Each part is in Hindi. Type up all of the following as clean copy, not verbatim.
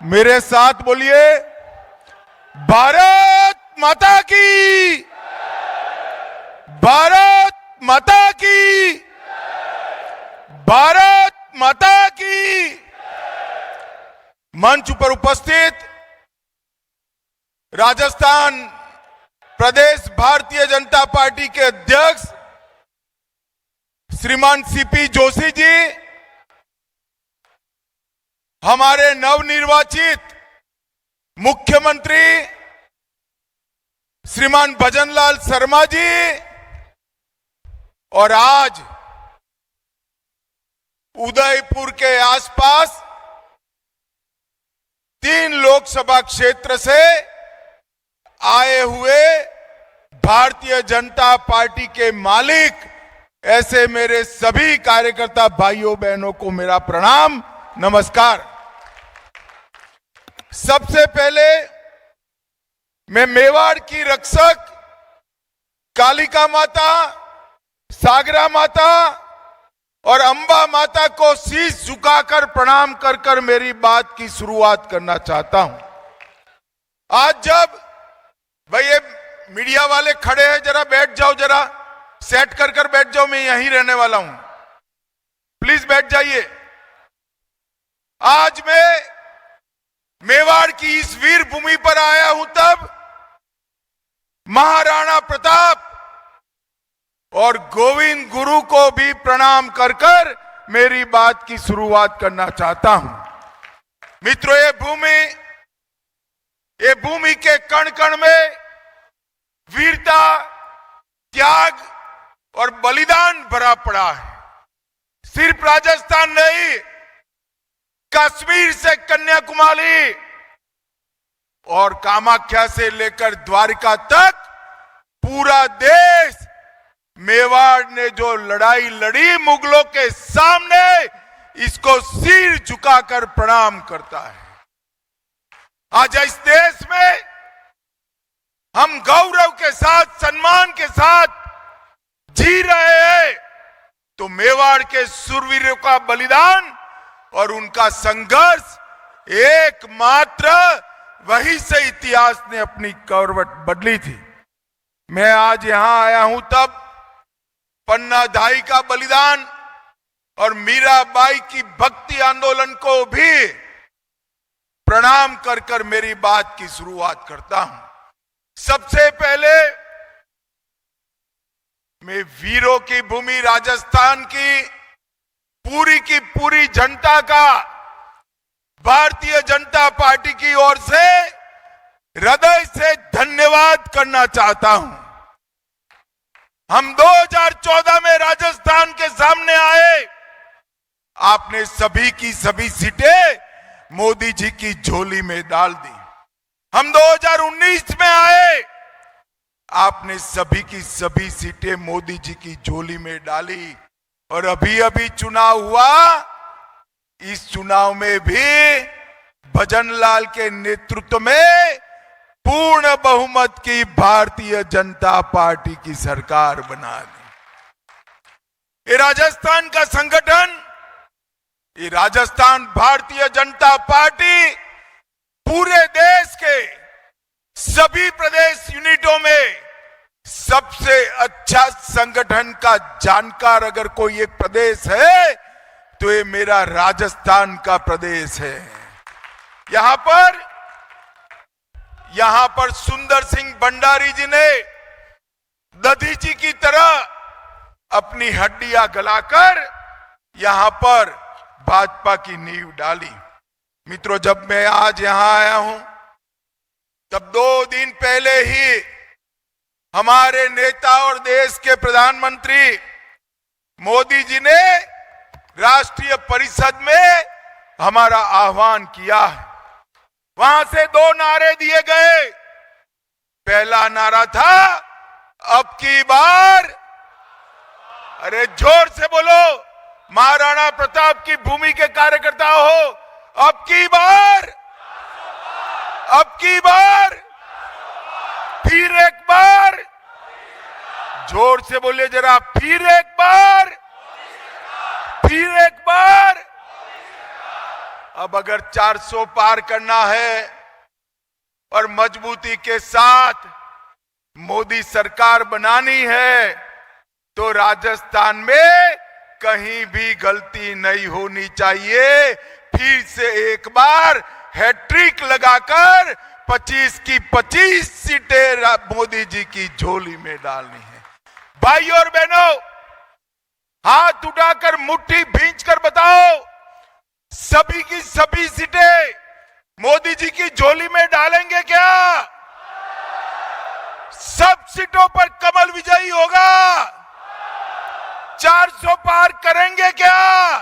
मेरे साथ बोलिए, भारत माता की, भारत माता की, भारत माता की। मंच पर उपस्थित राजस्थान प्रदेश भारतीय जनता पार्टी के अध्यक्ष श्रीमान सीपी जोशी जी, हमारे नवनिर्वाचित मुख्यमंत्री श्रीमान भजनलाल शर्मा जी, और आज उदयपुर के आसपास 3 लोकसभा क्षेत्र से आए हुए भारतीय जनता पार्टी के मालिक, ऐसे मेरे सभी कार्यकर्ता भाइयों बहनों को मेरा प्रणाम, नमस्कार। सबसे पहले मैं मेवाड़ की रक्षक कालिका माता, सागरा माता और अंबा माता को शीश झुकाकर प्रणाम कर कर मेरी बात की शुरुआत करना चाहता हूं। आज जब भाई ये मीडिया वाले खड़े हैं, जरा बैठ जाओ, जरा सेट कर कर बैठ जाओ, मैं यहीं रहने वाला हूं, प्लीज बैठ जाइए। आज मैं मेवाड़ की इस वीर भूमि पर आया हूं तब महाराणा प्रताप और गोविंद गुरु को भी प्रणाम कर कर मेरी बात की शुरुआत करना चाहता हूं। मित्रों, ये भूमि के कण कण में वीरता, त्याग और बलिदान भरा पड़ा है। सिर्फ राजस्थान नहीं, कश्मीर से कन्याकुमारी और कामाख्या से लेकर द्वारका तक पूरा देश मेवाड़ ने जो लड़ाई लड़ी मुगलों के सामने, इसको सिर झुकाकर प्रणाम करता है। आज इस देश में हम गौरव के साथ, सम्मान के साथ जी रहे हैं, तो मेवाड़ के शूरवीरों का बलिदान और उनका संघर्ष एकमात्र वही से इतिहास ने अपनी करवट बदली थी। मैं आज यहां आया हूं तब पन्ना दाई का बलिदान और मीराबाई की भक्ति आंदोलन को भी प्रणाम कर कर मेरी बात की शुरुआत करता हूं। सबसे पहले मैं वीरों की भूमि राजस्थान की पूरी जनता का भारतीय जनता पार्टी की ओर से हृदय से धन्यवाद करना चाहता हूं। हम 2014 में राजस्थान के सामने आए, आपने सभी की सभी सीटें मोदी जी की झोली में डाल दी। हम 2019 में आए, आपने सभी की सभी सीटें मोदी जी की झोली में डाली, और अभी अभी चुनाव हुआ, इस चुनाव में भी भजनलाल के नेतृत्व में पूर्ण बहुमत की भारतीय जनता पार्टी की सरकार बना दी। ये राजस्थान का संगठन, ये राजस्थान भारतीय जनता पार्टी पूरे देश के सभी प्रदेश यूनिटों में सबसे अच्छा संगठन का जानकार अगर कोई एक प्रदेश है तो ये मेरा राजस्थान का प्रदेश है। यहां पर सुंदर सिंह भंडारी जी ने दधीची की तरह अपनी हड्डियां गलाकर यहां पर भाजपा की नींव डाली। मित्रों, जब मैं आज यहां आया हूं तब 2 दिन पहले ही हमारे नेता और देश के प्रधानमंत्री मोदी जी ने राष्ट्रीय परिषद में हमारा आह्वान किया है। वहां से 2 नारे दिए गए। पहला नारा था, अब की बार, अरे जोर से बोलो, महाराणा प्रताप की भूमि के कार्यकर्ता हो, अब की बार, अब की बार, फिर एक बार, जोर से बोलिए जरा, फिर एक बार, फिर एक बार, अब अगर 400 पार करना है और मजबूती के साथ मोदी सरकार बनानी है तो राजस्थान में कहीं भी गलती नहीं होनी चाहिए। फिर से एक बार हैट्रिक लगाकर 25 की 25 सीटें मोदी जी की झोली में डालनी है। भाइयों और बहनों, हाथ उठाकर मुट्ठी भींचकर बताओ, सभी की सभी सीटें मोदी जी की झोली में डालेंगे क्या? सब सीटों पर कमल विजयी होगा? 400 पार करेंगे क्या?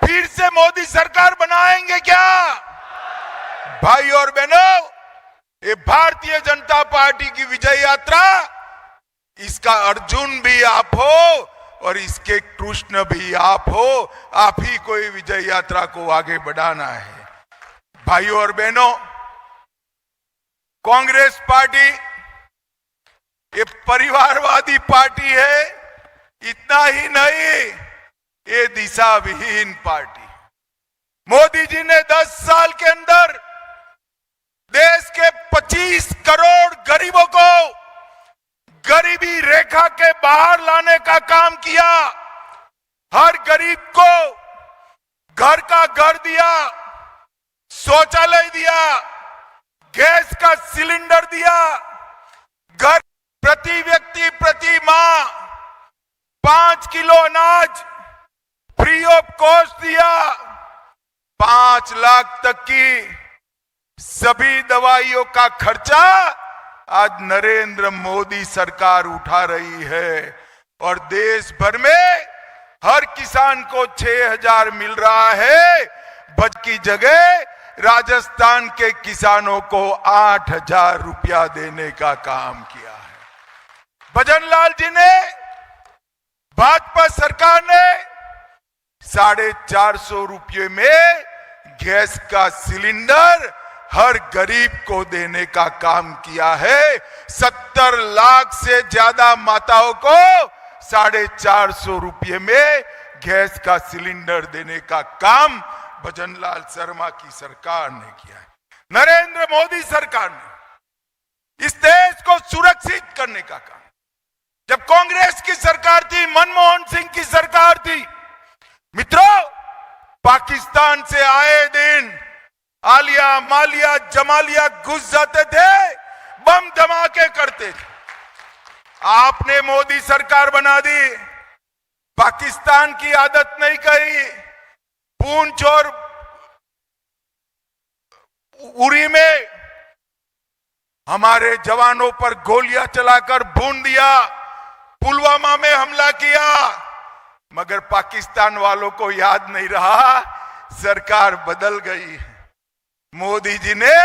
फिर से मोदी सरकार बनाएंगे क्या? भाई और बहनों, ये भारतीय जनता पार्टी की विजय यात्रा, इसका अर्जुन भी आप हो और इसके कृष्ण भी आप हो। आप ही कोई विजय यात्रा को आगे बढ़ाना है। भाइयों और बहनों, कांग्रेस पार्टी ये परिवारवादी पार्टी है। इतना ही नहीं, ये दिशा विहीन पार्टी। मोदी जी ने 10 साल के अंदर देश के 25 करोड़ गरीबों को गरीबी रेखा के बाहर लाने का काम किया। हर गरीब को घर का घर दिया, शौचालय दिया, गैस का सिलेंडर दिया, घर प्रति व्यक्ति प्रति माह 5 किलो अनाज फ्री ऑफ कॉस्ट दिया, 5 लाख तक की सभी दवाइयों का खर्चा आज नरेंद्र मोदी सरकार उठा रही है। और देश भर में हर किसान को 6,000 मिल रहा है। बच की जगह राजस्थान के किसानों को 8,000 रुपया देने का काम किया है। भजनलाल जी ने, भाजपा सरकार ने 450 रुपये में गैस का सिलेंडर हर गरीब को देने का काम किया है। 70 लाख से ज्यादा माताओं को 450 रुपये में गैस का सिलेंडर देने का काम भजनलाल शर्मा की सरकार ने किया है। नरेंद्र मोदी सरकार ने इस देश को सुरक्षित करने का काम, जब कांग्रेस की सरकार थी, मनमोहन सिंह की सरकार थी, मित्रों, पाकिस्तान से आए दिन आलिया मालिया जमालिया घुस जाते थे, बम धमाके करते थे। आपने मोदी सरकार बना दी, पाकिस्तान की आदत नहीं कही। पूंछ और उरी में हमारे जवानों पर गोलियां चलाकर भून दिया, पुलवामा में हमला किया, मगर पाकिस्तान वालों को याद नहीं रहा, सरकार बदल गई। मोदी जी ने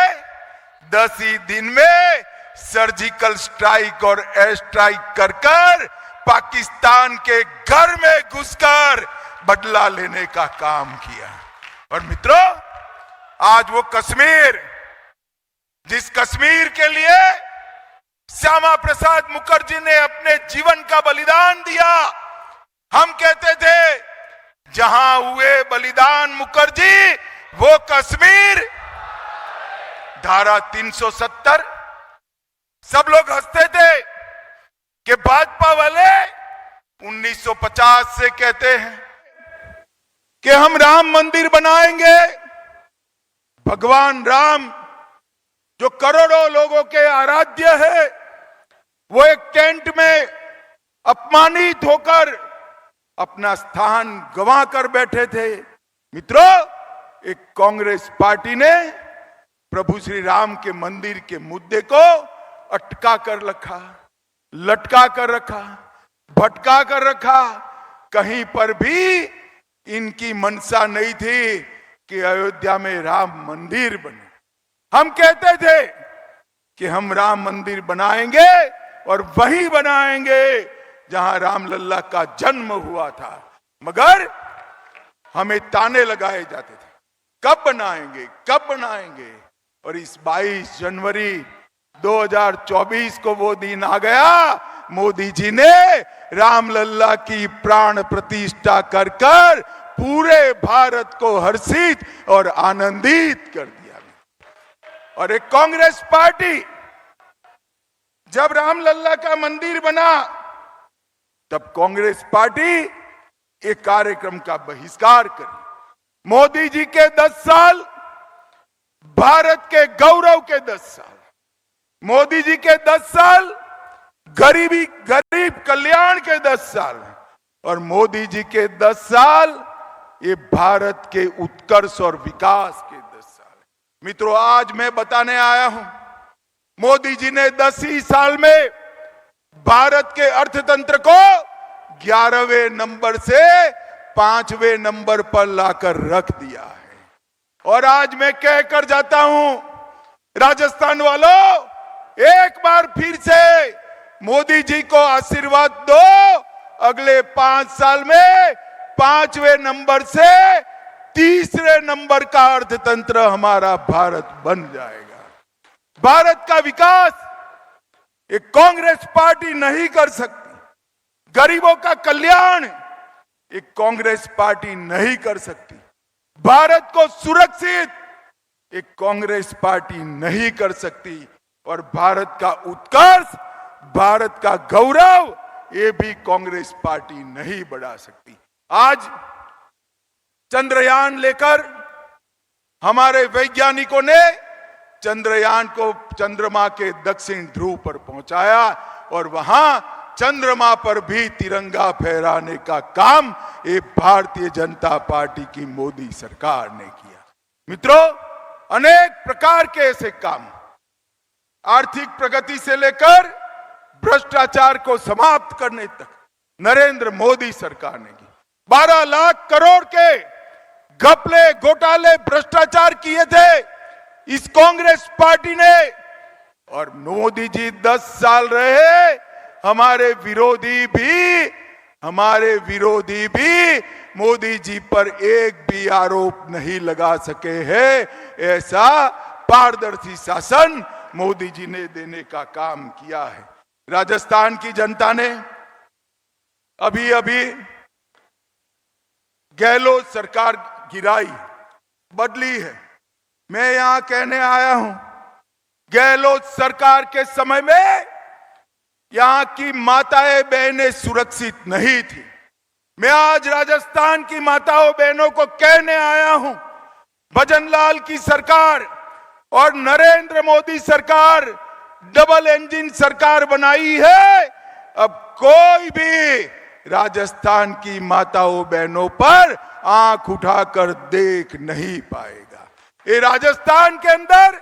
10 ही दिन में सर्जिकल स्ट्राइक और एयर स्ट्राइक कर कर पाकिस्तान के घर में घुसकर बदला लेने का काम किया। और मित्रों, आज वो कश्मीर, जिस कश्मीर के लिए श्यामा प्रसाद मुखर्जी ने अपने जीवन का बलिदान दिया, हम कहते थे जहां हुए बलिदान मुखर्जी वो कश्मीर, धारा 370। सब लोग हंसते थे कि भाजपा वाले 1950 से कहते हैं कि हम राम मंदिर बनाएंगे। भगवान राम जो करोड़ों लोगों के आराध्य है, वो एक टेंट में अपमानित होकर अपना स्थान गंवा कर बैठे थे। मित्रों, एक कांग्रेस पार्टी ने प्रभु श्री राम के मंदिर के मुद्दे को अटका कर रखा, लटका कर रखा, भटका कर रखा। कहीं पर भी इनकी मंशा नहीं थी कि अयोध्या में राम मंदिर बने। हम कहते थे कि हम राम मंदिर बनाएंगे और वही बनाएंगे जहां रामलल्ला का जन्म हुआ था, मगर हमें ताने लगाए जाते थे, कब बनाएंगे, कब बनाएंगे। और इस 22 जनवरी 2024 को वो दिन आ गया, मोदी जी ने रामलल्ला की प्राण प्रतिष्ठा कर कर पूरे भारत को हर्षित और आनंदित कर दिया। और एक कांग्रेस पार्टी जब रामलल्ला का मंदिर बना तब कांग्रेस पार्टी एक कार्यक्रम का बहिष्कार करी। मोदी जी के 10 साल, भारत के गौरव के 10 साल, मोदी जी के 10 साल, गरीब कल्याण के 10 साल, और मोदी जी के 10 साल ये भारत के उत्कर्ष और विकास के 10 साल। मित्रों, आज मैं बताने आया हूं, मोदी जी ने 10 ही साल में भारत के अर्थतंत्र को 11वें नंबर से 5वें नंबर पर लाकर रख दिया है। और आज मैं कहकर जाता हूं, राजस्थान वालों, एक बार फिर से मोदी जी को आशीर्वाद दो। अगले 5 साल में 5वें नंबर से 3रे नंबर का अर्थतंत्र हमारा भारत बन जाएगा। भारत का विकास एक कांग्रेस पार्टी नहीं कर सकती। गरीबों का कल्याण एक कांग्रेस पार्टी नहीं कर सकती। भारत को सुरक्षित एक कांग्रेस पार्टी नहीं कर सकती। और भारत का उत्कर्ष, भारत का गौरव, ये भी कांग्रेस पार्टी नहीं बढ़ा सकती। आज चंद्रयान लेकर हमारे वैज्ञानिकों ने चंद्रयान को चंद्रमा के दक्षिण ध्रुव पर पहुंचाया और वहां चंद्रमा पर भी तिरंगा फहराने का काम ये भारतीय जनता पार्टी की मोदी सरकार ने किया। मित्रों, अनेक प्रकार के ऐसे काम, आर्थिक प्रगति से लेकर भ्रष्टाचार को समाप्त करने तक नरेंद्र मोदी सरकार ने की। 12 लाख करोड़ के घपले, घोटाले, भ्रष्टाचार किए थे इस कांग्रेस पार्टी ने। और मोदी जी 10 साल रहे, हमारे विरोधी भी मोदी जी पर एक भी आरोप नहीं लगा सके हैं। ऐसा पारदर्शी शासन मोदी जी ने देने का काम किया है। राजस्थान की जनता ने अभी गहलोत सरकार गिराई, बदली है। मैं यहां कहने आया हूं, गहलोत सरकार के समय में यहां की माताएं बहनें सुरक्षित नहीं थी। मैं आज राजस्थान की माताओं बहनों को कहने आया हूं, भजनलाल की सरकार और नरेंद्र मोदी सरकार डबल इंजन सरकार बनाई है। अब कोई भी राजस्थान की माताओं बहनों पर आंख उठाकर देख नहीं पाएगा। ये राजस्थान के अंदर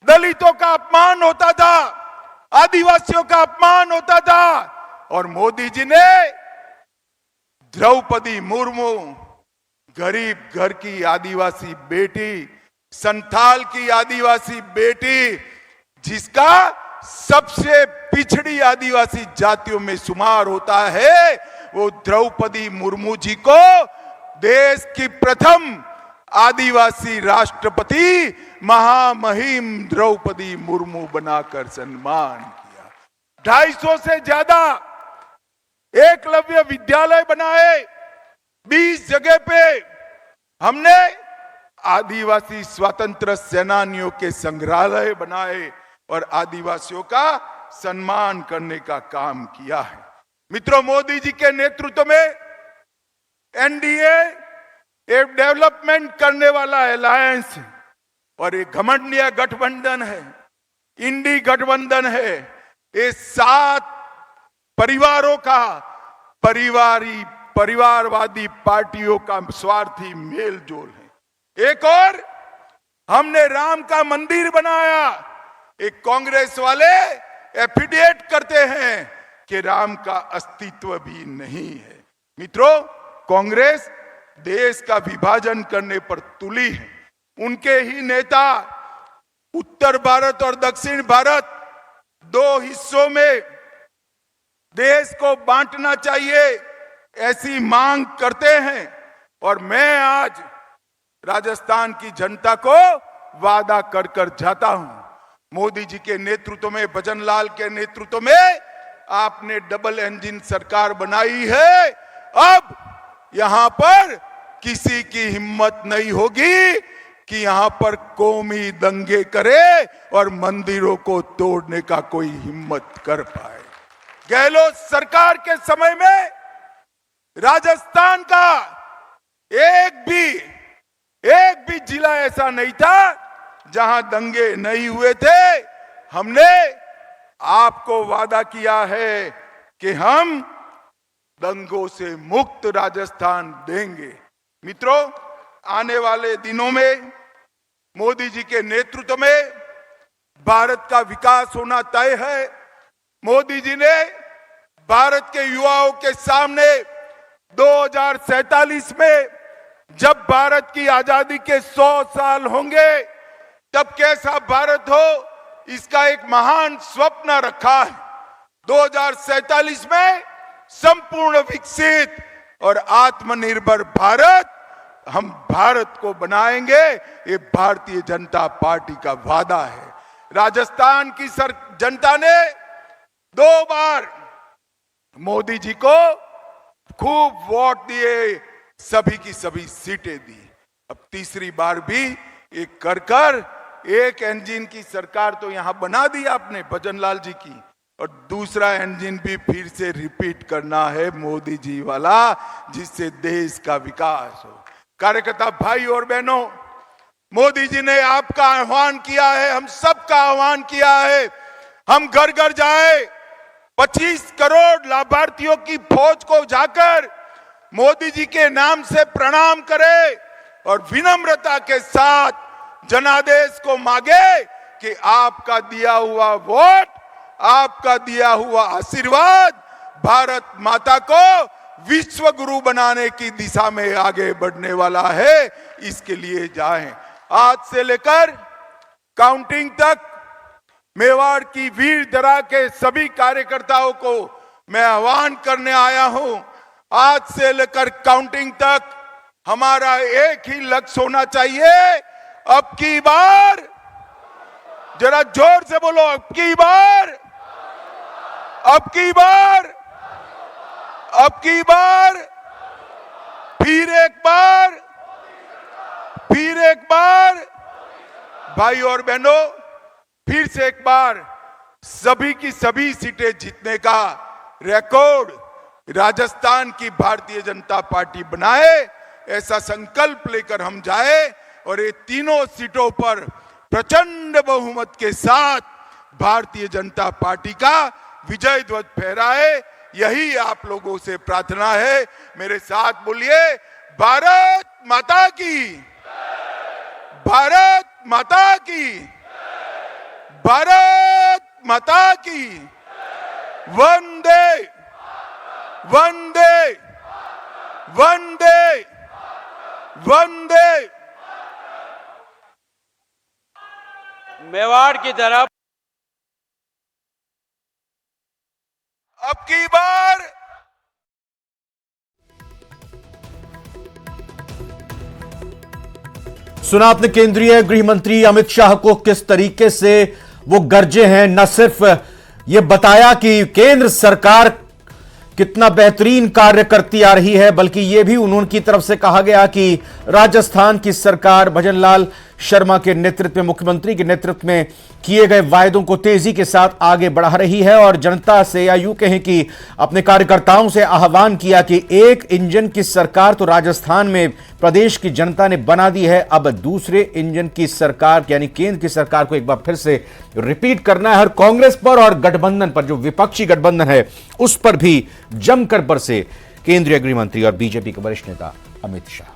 दलितों का अपमान होता था, आदिवासियों का अपमान होता था, और मोदी जी ने द्रौपदी मुर्मू, गरीब घर की आदिवासी बेटी, संथाल की आदिवासी बेटी, जिसका सबसे पिछड़ी आदिवासी जातियों में शुमार होता है, वो द्रौपदी मुर्मू जी को देश की प्रथम आदिवासी राष्ट्रपति महामहिम द्रौपदी मुर्मू बनाकर सम्मान किया। 250 से ज्यादा एकलव्य विद्यालय बनाए, 20 जगह पे हमने आदिवासी स्वतंत्र सेनानियों के संग्रहालय बनाए और आदिवासियों का सम्मान करने का काम किया है। मित्रों, मोदी जी के नेतृत्व में एनडीए एक डेवलपमेंट करने वाला अलायंस है और एक घमंडिया गठबंधन है, इंडी गठबंधन है। ये 7 परिवारों का, परिवारवादी पार्टियों का स्वार्थी मेल जोल है। एक और हमने राम का मंदिर बनाया। एक कांग्रेस वाले एफिडेविट करते हैं कि राम का अस्तित्व भी नहीं है। मित्रों, कांग्रेस देश का विभाजन करने पर तुली है। उनके ही नेता उत्तर भारत और दक्षिण भारत 2 हिस्सों में देश को बांटना चाहिए, ऐसी मांग करते हैं। और मैं आज राजस्थान की जनता को वादा कर कर जाता हूं, मोदी जी के नेतृत्व में, भजनलाल के नेतृत्व में आपने डबल इंजन सरकार बनाई है। अब यहां पर किसी की हिम्मत नहीं होगी कि यहां पर कौमी दंगे करे और मंदिरों को तोड़ने का कोई हिम्मत कर पाए। गहलोत सरकार के समय में राजस्थान का एक भी जिला ऐसा नहीं था जहां दंगे नहीं हुए थे। हमने आपको वादा किया है कि हम दंगों से मुक्त राजस्थान देंगे। मित्रों, आने वाले दिनों में मोदी जी के नेतृत्व में भारत का विकास होना तय है। मोदी जी ने भारत के युवाओं के सामने 2047 में जब भारत की आजादी के 100 साल होंगे तब कैसा भारत हो, इसका एक महान स्वप्न रखा है। 2047 में संपूर्ण विकसित और आत्मनिर्भर भारत, हम भारत को बनाएंगे, ये भारतीय जनता पार्टी का वादा है। राजस्थान की जनता ने 2 बार मोदी जी को खूब वोट दिए, सभी की सभी सीटें दी। अब तीसरी बार भी एक कर एक इंजन की सरकार तो यहां बना दी आपने भजनलाल जी की, और दूसरा इंजन भी फिर से रिपीट करना है मोदी जी वाला, जिससे देश का विकास हो। कार्यकर्ता भाई और बहनों, मोदी जी ने आपका आह्वान किया है, हम सबका आह्वान किया है, हम घर घर जाए, 25 करोड़ लाभार्थियों की फौज को जाकर मोदी जी के नाम से प्रणाम करें और विनम्रता के साथ जनादेश को मांगे कि आपका दिया हुआ वोट, आपका दिया हुआ आशीर्वाद भारत माता को विश्व गुरु बनाने की दिशा में आगे बढ़ने वाला है। इसके लिए जाएं। आज से लेकर काउंटिंग तक मेवाड़ की वीर धरा के सभी कार्यकर्ताओं को मैं आह्वान करने आया हूं। आज से लेकर काउंटिंग तक हमारा एक ही लक्ष्य होना चाहिए, अब की बार, जरा जोर से बोलो, अब की बार, अब की बार, अब की बार, फिर एक बार, फिर एक बार, भाई और बहनों, फिर से एक बार सभी की सभी सीटें जीतने का रिकॉर्ड राजस्थान की भारतीय जनता पार्टी बनाए, ऐसा संकल्प लेकर हम जाए और ये तीनों सीटों पर प्रचंड बहुमत के साथ भारतीय जनता पार्टी का विजय ध्वज फहराए। यही आप लोगों से प्रार्थना है। मेरे साथ बोलिए, भारत माता की, भारत माता की, भारत माता की, वंदे वंदे वंदे वंदे। मेवाड़ की तरफ अब की बार सुना आपने केंद्रीय गृह मंत्री अमित शाह को किस तरीके से वो गरजे हैं। न सिर्फ ये बताया कि केंद्र सरकार कितना बेहतरीन कार्य करती आ रही है, बल्कि यह भी उन्होंने तरफ से कहा गया कि राजस्थान की सरकार भजनलाल शर्मा के नेतृत्व में, मुख्यमंत्री के नेतृत्व में किए गए वायदों को तेजी के साथ आगे बढ़ा रही है और जनता से, या यूं कहें कि अपने कार्यकर्ताओं से आह्वान किया कि एक इंजन की सरकार तो राजस्थान में प्रदेश की जनता ने बना दी है, अब दूसरे इंजन की सरकार यानी केंद्र की सरकार को एक बार फिर से रिपीट करना है। और कांग्रेस पर और गठबंधन पर, जो विपक्षी गठबंधन है, उस पर भी जमकर बरसे केंद्रीय गृह मंत्री और बीजेपी के वरिष्ठ नेता अमित शाह।